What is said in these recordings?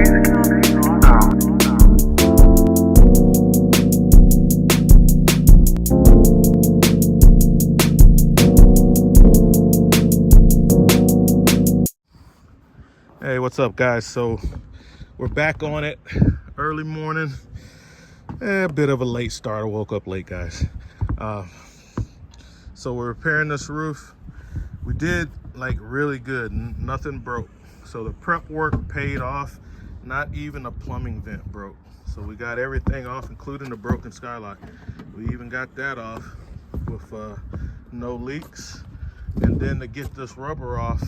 Hey, what's up, guys? So we're back on it. Early morning, a bit of a late start. I woke up late, guys. So we're repairing this roof. We did like really good. Nothing broke. So the prep work paid off. Not even a plumbing vent broke. So we got everything off, including the broken skylight. We even got that off with no leaks. And then to get this rubber off,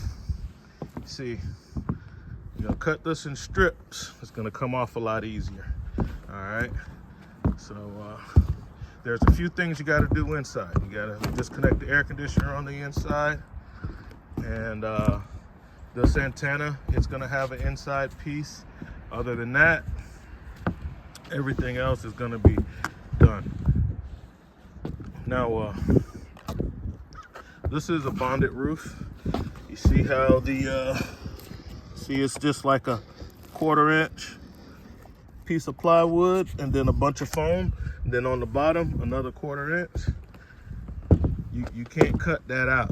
see, you're gonna cut this in strips. It's gonna come off a lot easier. All right. So there's a few things you got to do inside. You got to disconnect the air conditioner on the inside, and this antenna, it's gonna have an inside piece. Other than that, everything else is gonna be done. Now, this is a bonded roof. You see how the see, it's just like a 1/4 inch piece of plywood and then a bunch of foam. And then on the bottom, another 1/4 inch. You can't cut that out.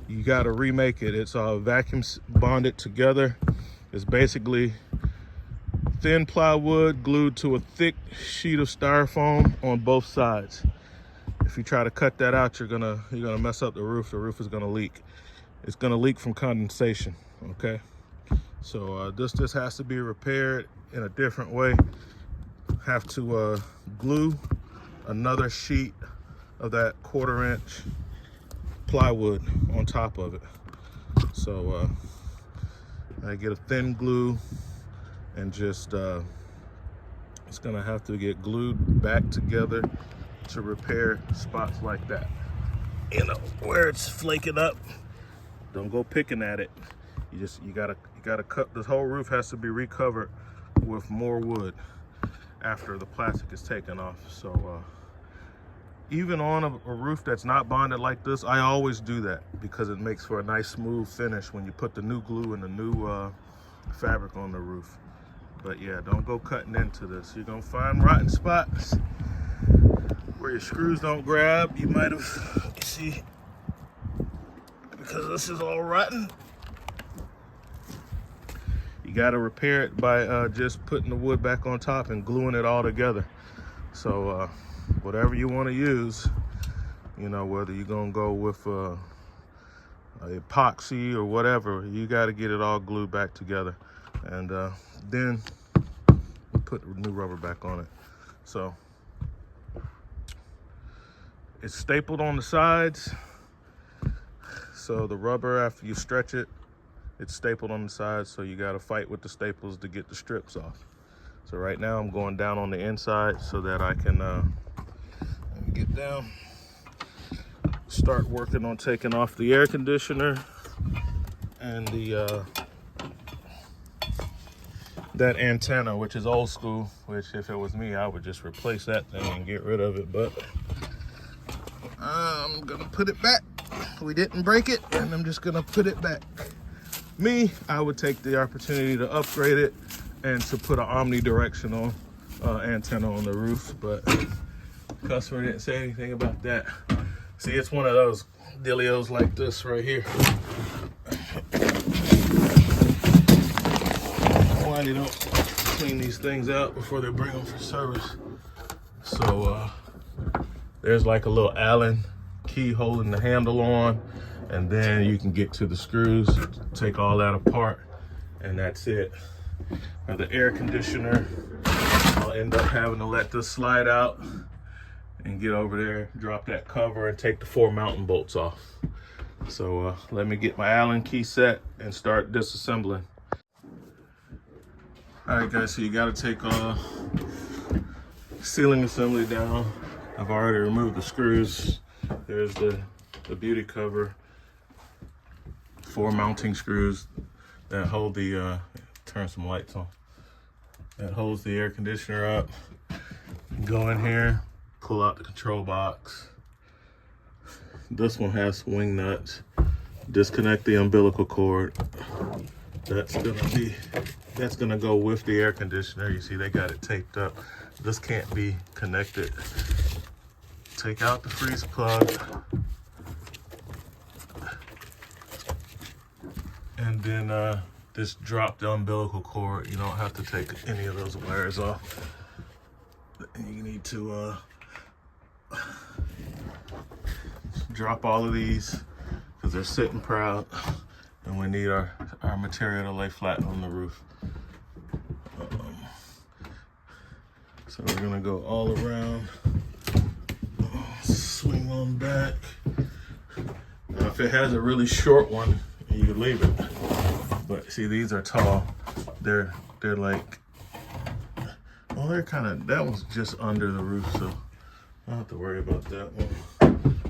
You got to remake it. It's vacuum bonded together. It's basically thin plywood glued to a thick sheet of styrofoam on both sides. If you try to cut that out, you're gonna mess up the roof. The roof is gonna leak. It's gonna leak from condensation. Okay. So this just has to be repaired in a different way. Have to glue another sheet of that 1/4 inch plywood on top of it. So I get a thin glue and just it's gonna have to get glued back together to repair spots like that. You know, where it's flaking up, don't go picking at it. You gotta cut. This whole roof has to be recovered with more wood after the plastic is taken off. So even on a roof that's not bonded like this, I always do that because it makes for a nice smooth finish when you put the new glue and the new fabric on the roof. But yeah, don't go cutting into this. You're gonna find rotten spots where your screws don't grab. You might have, you see, because this is all rotten. You got to repair it by just putting the wood back on top and gluing it all together. So whatever you want to use, you know, whether you're gonna go with epoxy or whatever, you got to get it all glued back together, and then we'll put the new rubber back on it. So it's stapled on the sides, so the rubber, after you stretch it, it's stapled on the sides, so you got to fight with the staples to get the strips off. So right now I'm going down on the inside so that I can let me get down, start working on taking off the air conditioner and the that antenna, which is old school, which if it was me, I would just replace that thing and get rid of it, but I'm gonna put it back. We didn't break it, and I'm just gonna put it back. Me, I would take the opportunity to upgrade it and to put an omnidirectional antenna on the roof, but the customer didn't say anything about that. See, it's one of those dealios like this right here. Why they don't clean these things out before they bring them for service. So there's like a little Allen key holding the handle on, and then you can get to the screws, take all that apart, and that's it. Now the air conditioner, I'll end up having to let this slide out and get over there, drop that cover, and take the 4 mountain bolts off. So let me get my Allen key set and start disassembling. All right, guys, so you got to take ceiling assembly down. I've already removed the screws. There's the beauty cover, 4 mounting screws that hold the turn some lights on, that holds the air conditioner up. Go in here, pull out the control box. This one has swing nuts. Disconnect the umbilical cord. That's gonna be that's gonna go with the air conditioner. You see they got it taped up. This can't be connected. Take out the freeze plug. And then just drop the umbilical cord. You don't have to take any of those wires off. You need to drop all of these because they're sitting proud, and we need our material to lay flat on the roof. So we're gonna go all around, swing on back. Now if it has a really short one, you can leave it. But see, these are tall. They're like, well, they're kind of, that one's just under the roof, so I don't have to worry about that one.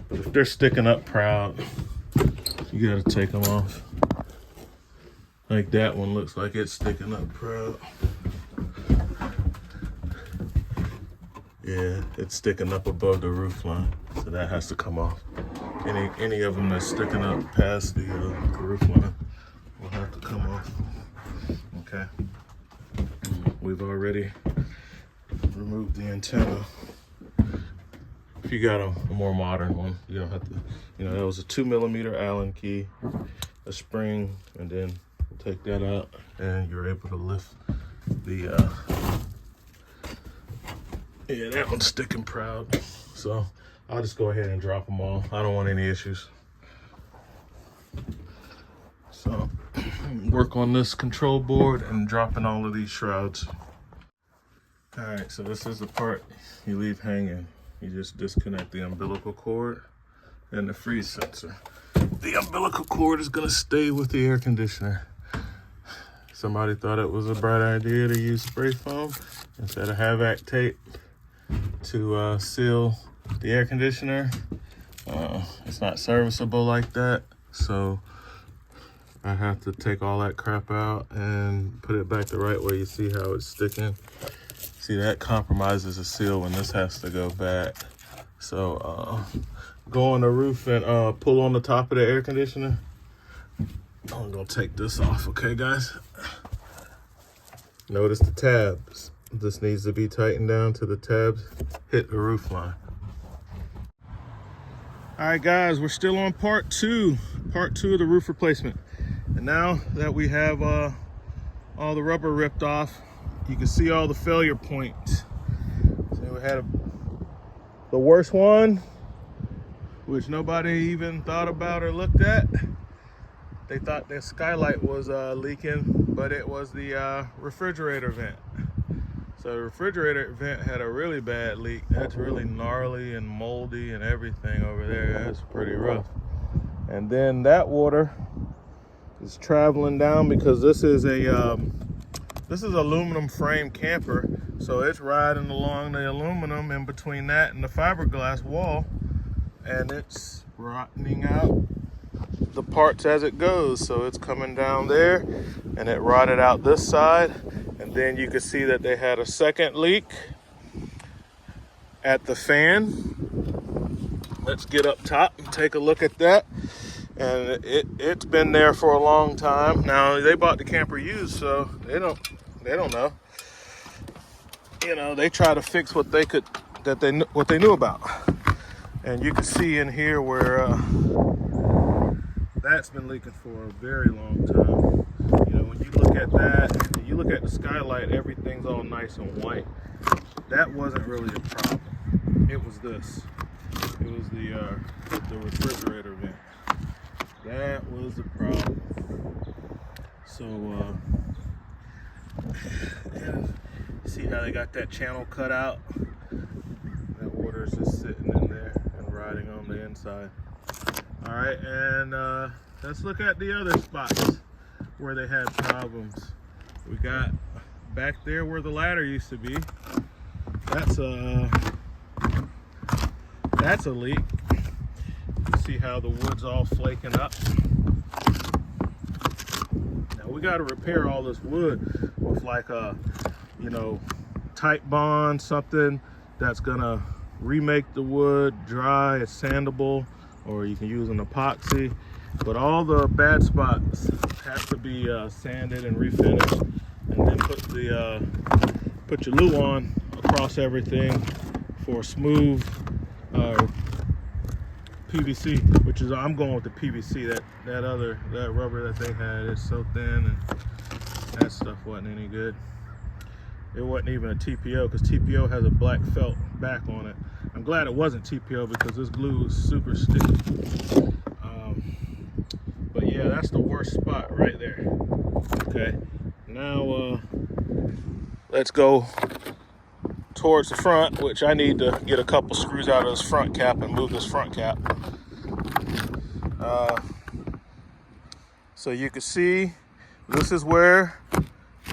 But if they're sticking up proud, you gotta take them off. Like that one looks like it's sticking up proud. Yeah, it's sticking up above the roof line, so that has to come off. Any of them that's sticking up past the roof line will have to come off. Okay. We've already removed the antenna. If you got a more modern one, you don't have to, you know, that was a 2mm Allen key, a spring, and then take that out and you're able to lift the, yeah, that one's sticking proud. So I'll just go ahead and drop them all. I don't want any issues. So work on this control board and dropping all of these shrouds. All right, so this is the part you leave hanging. You just disconnect the umbilical cord and the freeze sensor. The umbilical cord is gonna stay with the air conditioner. Somebody thought it was a bright idea to use spray foam instead of Havoc tape to seal the air conditioner. It's not serviceable like that, so I have to take all that crap out and put it back the right way. You see how it's sticking? See, that compromises the seal when this has to go back. So go on the roof and pull on the top of the air conditioner. I'm gonna take this off, okay guys? Notice the tabs. This needs to be tightened down to the tabs hit the roof line. All right guys, we're still on part two of the roof replacement. And now that we have all the rubber ripped off, you can see all the failure points. So we had the worst one, which nobody even thought about or looked at. They thought the skylight was leaking, but it was the refrigerator vent. So the refrigerator vent had a really bad leak. That's really gnarly and moldy and everything over there. That's pretty rough. And then that water is traveling down because this is aluminum frame camper. So it's riding along the aluminum in between that and the fiberglass wall, and it's rotting out the parts as it goes. So it's coming down there and it rotted out this side. And then you can see that they had a second leak at the fan. Let's get up top and take a look at that. And it's been there for a long time. Now they bought the camper used, so they don't know. You know, they try to fix what they could, what they knew about. And you can see in here where that's been leaking for a very long time. You know, when you look at that, and you look at the skylight, everything's all nice and white. That wasn't really a problem. It was this. It was the refrigerator vent. That was the problem. So, and see how they got that channel cut out? That water is just sitting in there and riding on the inside. All right, and let's look at the other spots where they had problems. We got back there where the ladder used to be. That's a leak. You see how the wood's all flaking up. Now we got to repair all this wood with like a, you know, tight bond, something that's gonna remake the wood dry. It's sandable, or you can use an epoxy. But all the bad spots have to be sanded and refinished. and then put your Luan across everything for a smooth PVC, which is, I'm going with the PVC. That rubber that they had is so thin, and that stuff wasn't any good. It wasn't even a TPO, because TPO has a black felt back on it. I'm glad it wasn't TPO, because this glue is super sticky. But yeah, that's the worst spot right there. Okay, now let's go towards the front, which I need to get a couple screws out of this front cap and move this front cap. So you can see this is where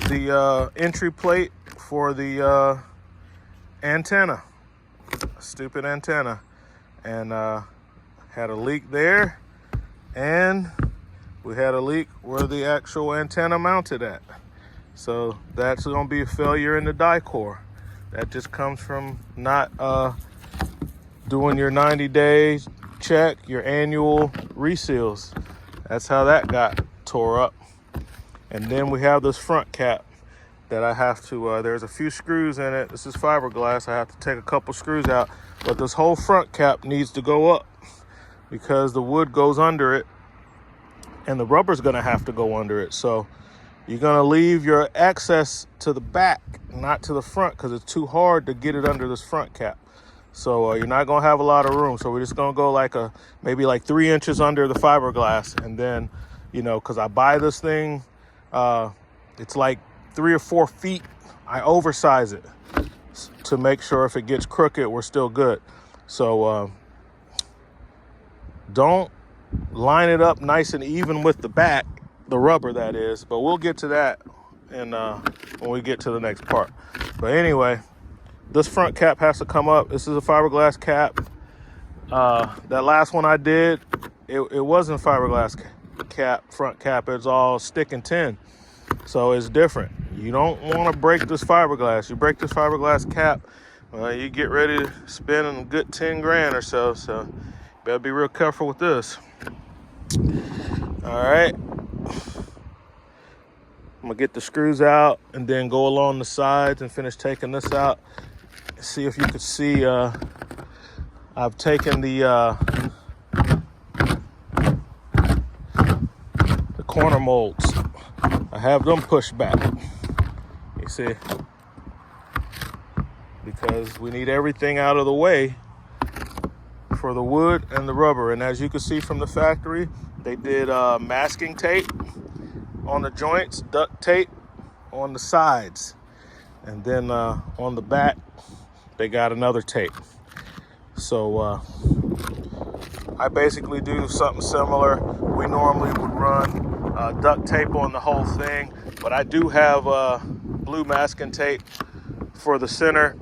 the entry plate for the antenna, stupid antenna, and had a leak there, and we had a leak where the actual antenna mounted at. So that's going to be a failure in the die core. That just comes from not doing your 90-day check, your annual reseals. That's how that got tore up. And then we have this front cap that I have to, there's a few screws in it. This is fiberglass. I have to take a couple screws out. But this whole front cap needs to go up because the wood goes under it and the rubber's going to have to go under it. So you're going to leave your access to the back, not to the front, because it's too hard to get it under this front cap. So you're not going to have a lot of room. So we're just going to go maybe 3 inches under the fiberglass. And then, because I buy this thing, it's like 3 or 4 feet. I oversize it to make sure if it gets crooked, we're still good. So don't line it up nice and even with the back, the rubber that is, but we'll get to that when we get to the next part. But anyway, this front cap has to come up. This is a fiberglass cap. That last one I did, it wasn't fiberglass front cap. It's all stick and tin, so it's different. You don't want to break this fiberglass. You break this fiberglass cap, you get ready to spend a good 10 grand or so. So better be real careful with this. All right, I'm gonna get the screws out and then go along the sides and finish taking this out. See if you could see, I've taken the corner molds. I have them pushed back, you see, because we need everything out of the way for the wood and the rubber. And as you can see from the factory, they did masking tape on the joints, duct tape on the sides, and then on the back they got another tape. So I basically do something similar. We normally would run duct tape on the whole thing, but I do have blue masking tape for the center.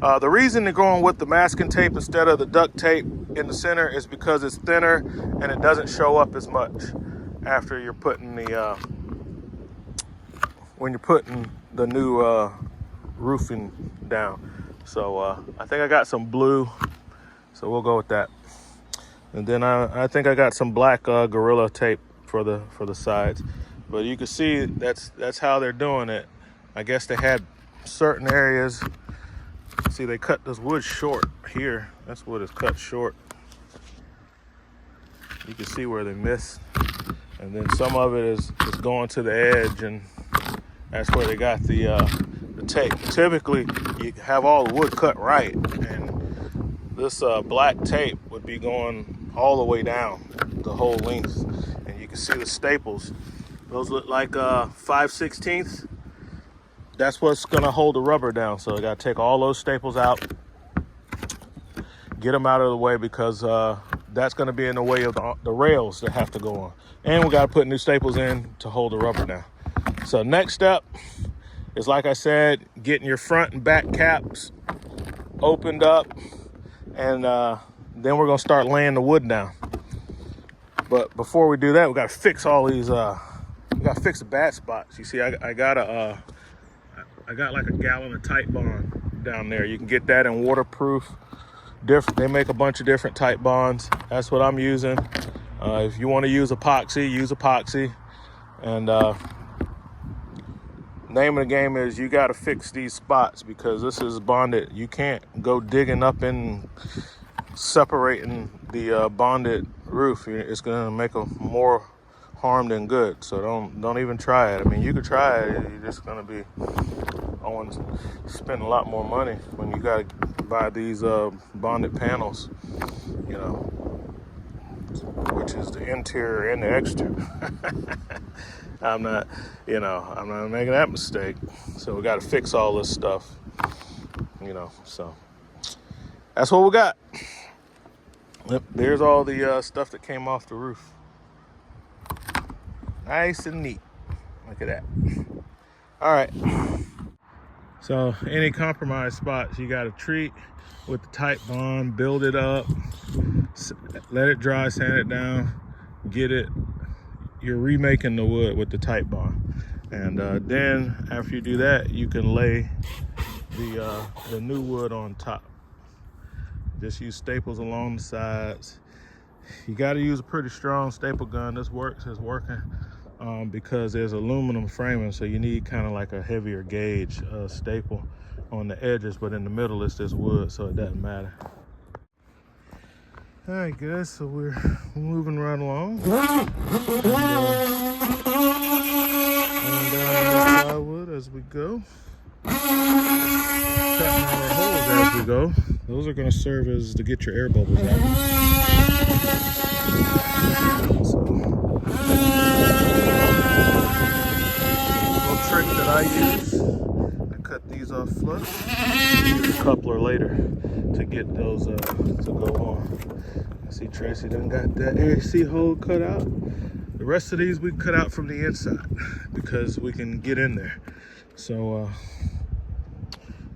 The reason they're going with the masking tape instead of the duct tape in the center is because it's thinner and it doesn't show up as much after you're putting the when you're putting the new roofing down. So I think I got some blue, so we'll go with that. And then I think I got some black Gorilla tape for the sides. But you can see that's how they're doing it. I guess they had certain areas. See, they cut this wood short here. This wood is cut short. You can see where they missed. And then some of it is going to the edge, and that's where they got the tape. Typically, you have all the wood cut right, and this black tape would be going all the way down the whole length. And you can see the staples. Those look like 5/16. That's what's gonna hold the rubber down. So I gotta take all those staples out, get them out of the way, because that's gonna be in the way of the rails that have to go on. And we gotta put new staples in to hold the rubber down. So next step is, like I said, getting your front and back caps opened up, and then we're gonna start laying the wood down. But before we do that, we gotta fix all these, we gotta fix the bad spots. You see, I got like a gallon of Tight Bond down there. You can get that in waterproof. They make a bunch of different Tight Bonds. That's what I'm using. If you want to use epoxy, use epoxy. And name of the game is you got to fix these spots because this is bonded. You can't go digging up and separating the bonded roof. It's gonna make more harm than good. So don't even try it. I mean, you could try it. You're just gonna be spend a lot more money when you gotta buy these bonded panels. You know, which is the interior and the exterior. I'm not making that mistake. So we got to fix all this stuff. So that's what we got. Yep, there's all the stuff that came off the roof. Nice and neat. Look at that. All right. So any compromised spots, you got to treat with the tight bond, build it up, let it dry, sand it down, get it. You're remaking the wood with the tight bond. And then after you do that, you can lay the new wood on top. Just use staples along the sides. You got to use a pretty strong staple gun. This is working because there's aluminum framing, so you need kind of like a heavier gauge staple on the edges, but in the middle it's just wood, so it doesn't matter. All right, guys, so we're moving right along. And down the plywood as we go. Cutting our holes as we go. Those are going to serve as to get your air bubbles out. So, little trick that I use, I cut these off flush, use a coupler later to get those to go on. See, Tracy done got that AC hole cut out. The rest of these we cut out from the inside because we can get in there. So,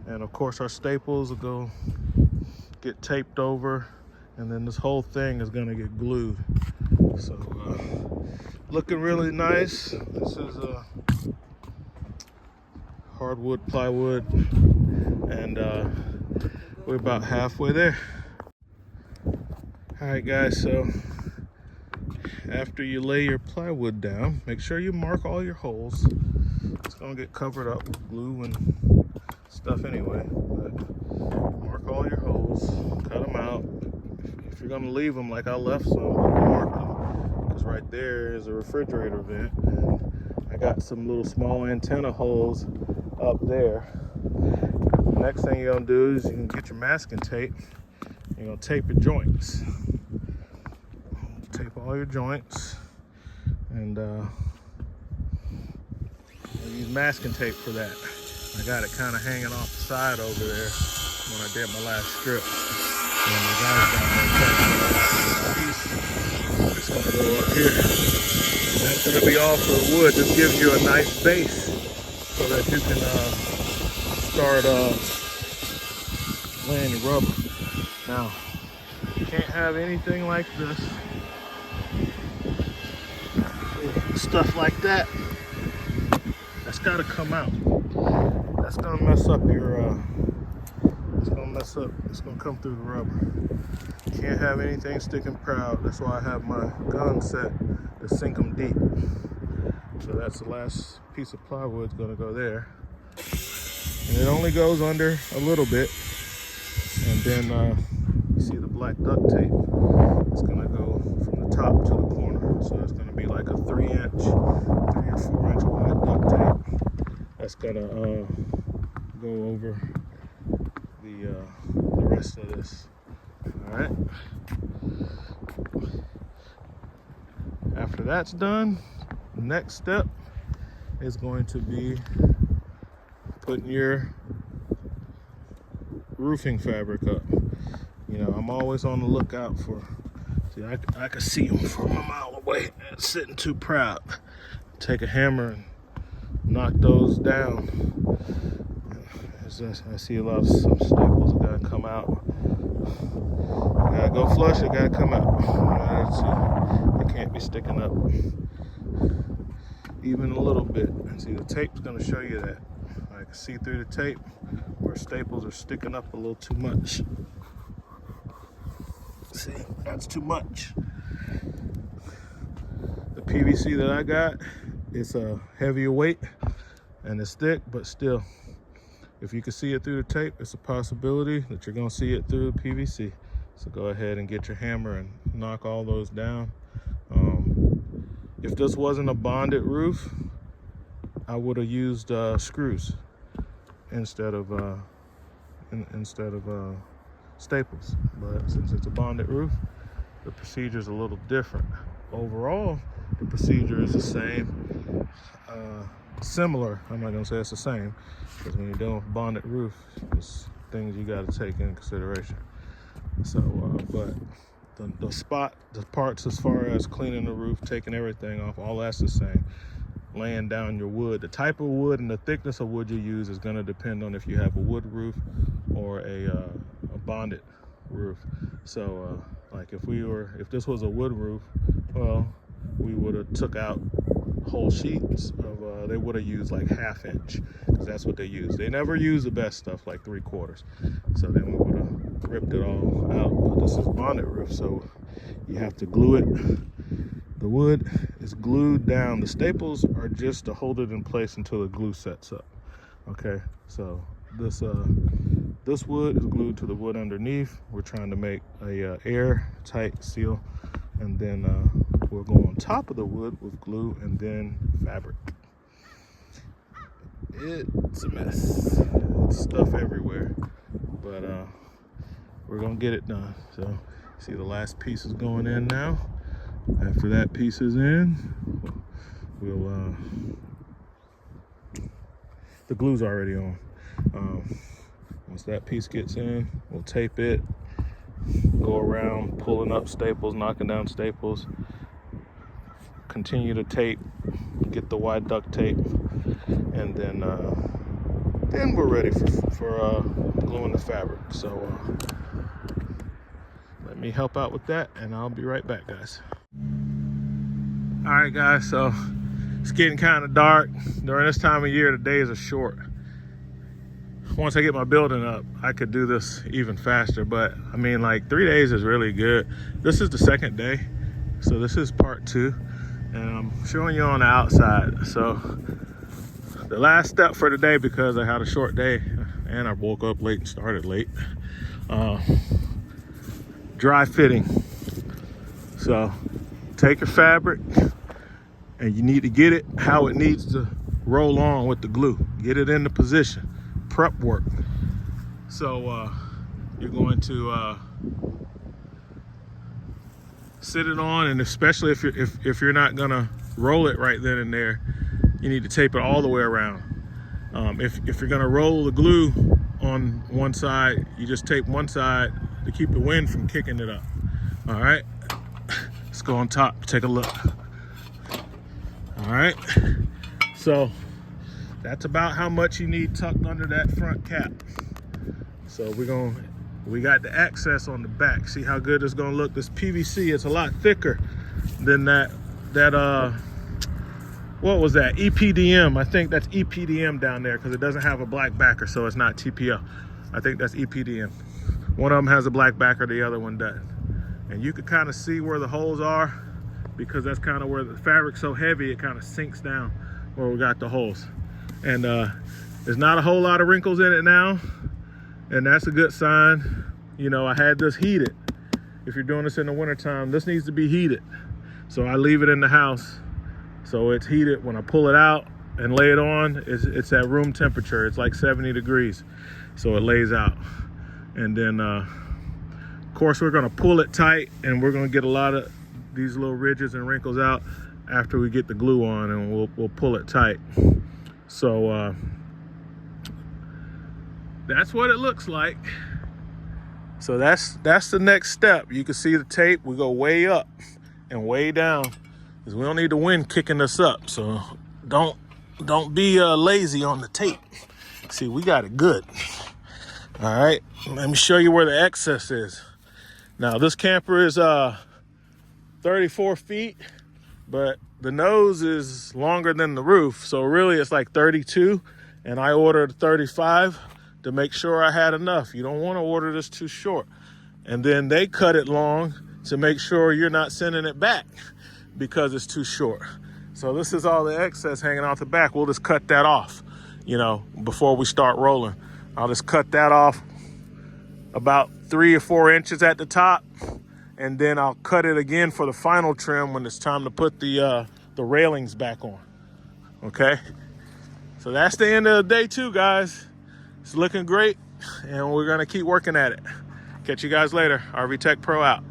and of course our staples will go get taped over, and then this whole thing is gonna get glued. So, looking really nice. This is hardwood plywood, and we're about halfway there. All right, guys, so after you lay your plywood down, make sure you mark all your holes. It's gonna get covered up with glue and stuff anyway, but mark all your holes, cut them out. If you're gonna leave them like I left some, mark them, because right there is a refrigerator vent, and I got some little small antenna holes up there. Next thing you're gonna do is you can get your masking tape. You're gonna tape your joints. Tape all your joints, and use masking tape for that. I got it kind of hanging off the side over there when I did my last strip. And the guys down there cutting it's gonna go up here. And that's gonna be all for the wood. This gives you a nice base so that you can start laying your rubber. Now, you can't have anything like this. Stuff like that. That's got to come out. That's gonna mess up your. It's gonna mess up. It's gonna come through the rubber. You can't have anything sticking proud. That's why I have my gun set to sink them deep. So that's the last piece of plywood gonna go there, and it only goes under a little bit. And then you see the black duct tape. It's gonna go from the top to the corner. So it's gonna be like a 3 or 4 inch wide duct tape. That's gonna go over the rest of this. All right. After that's done, the next step is going to be putting your roofing fabric up. You know, I'm always on the lookout for. See, I can see them from a mile away. It's sitting too proud. Take a hammer and knock those down. I see a lot of some staples that gotta come out. You gotta go flush, it gotta come out. It can't be sticking up even a little bit. See, the tape's gonna show you that. I can see through the tape where staples are sticking up a little too much. See, that's too much. The PVC that I got, it's a heavier weight, and it's thick, but still, if you can see it through the tape, it's a possibility that you're gonna see it through the PVC. So go ahead and get your hammer and knock all those down. If this wasn't a bonded roof, I would have used screws instead of staples. But since it's a bonded roof, the procedure is a little different. Overall, the procedure is the same, similar. I'm not gonna say it's the same, because when you're dealing with bonded roof, there's things you got to take into consideration. So, but the parts as far as cleaning the roof, taking everything off, all that's the same. Laying down your wood, the type of wood and the thickness of wood you use is going to depend on if you have a wood roof or a bonded roof. So, like if this was a wood roof, well, we would have took out whole sheets of, they would have used like 1/2 inch, because that's what they use. They never use the best stuff like 3/4. So then we would have ripped it all out. But this is bonded roof, so you have to glue it. The wood is glued down. The staples are just to hold it in place until the glue sets up. Okay, so this wood is glued to the wood underneath. We're trying to make a airtight seal, and then we'll go on top of the wood with glue and then fabric. It's a mess. It's stuff everywhere, but we're gonna get it done. So see, the last piece is going in now. After that piece is in, we'll the glue's already on. Once that piece gets in, we'll tape it, go around pulling up staples, knocking down staples, continue to tape, get the wide duct tape, and then we're ready for gluing the fabric. So let me help out with that, and I'll be right back, guys. All right, guys, so it's getting kind of dark. During this time of year, the days are short. Once I get my building up, I could do this even faster, but I mean, like 3 days is really good. This is the second day, so this is part 2, and I'm showing you on the outside. So the last step for today, because I had a short day and I woke up late and started late, dry fitting. So take your fabric, and you need to get it how it needs to roll on with the glue. Get it into position. Prep work. So you're going to sit it on, and especially if you're not gonna roll it right then and there, you need to tape it all the way around. If you're gonna roll the glue on one side, you just tape one side to keep the wind from kicking it up. All right, let's go on top, take a look. All right, so that's about how much you need tucked under that front cap. So we got the access on the back. See how good it's gonna look. This PVC is a lot thicker than that what was that, EPDM? I think that's EPDM down there, because it doesn't have a black backer, so it's not TPO. I think that's EPDM. One of them has a black backer, the other one doesn't. And you can kind of see where the holes are, because that's kind of where the fabric's so heavy, it kind of sinks down where we got the holes. And there's not a whole lot of wrinkles in it now, and that's a good sign. You know, I had this heated. If you're doing this in the wintertime, this needs to be heated. So I leave it in the house, so it's heated. When I pull it out and lay it on, it's at room temperature. It's like 70 degrees, so it lays out. And then, of course, we're gonna pull it tight, and we're gonna get a lot of these little ridges and wrinkles out after we get the glue on, and we'll pull it tight. So that's what it looks like. So that's the next step. You can see the tape. We go way up and way down, because we don't need the wind kicking us up. So don't be lazy on the tape. See, we got it good. All right, let me show you where the excess is. Now this camper is 34 feet, but the nose is longer than the roof, so really it's like 32, and I ordered 35 to make sure I had enough. You don't want to order this too short. And then they cut it long to make sure you're not sending it back because it's too short. So this is all the excess hanging out the back. We'll just cut that off. before we start rolling. I'll just cut that off about 3 or 4 inches at the top, and then I'll cut it again for the final trim when it's time to put the railings back on. Okay, so that's the end of day 2, guys. It's looking great, and we're gonna keep working at it. Catch you guys later. RV Tech Pro out.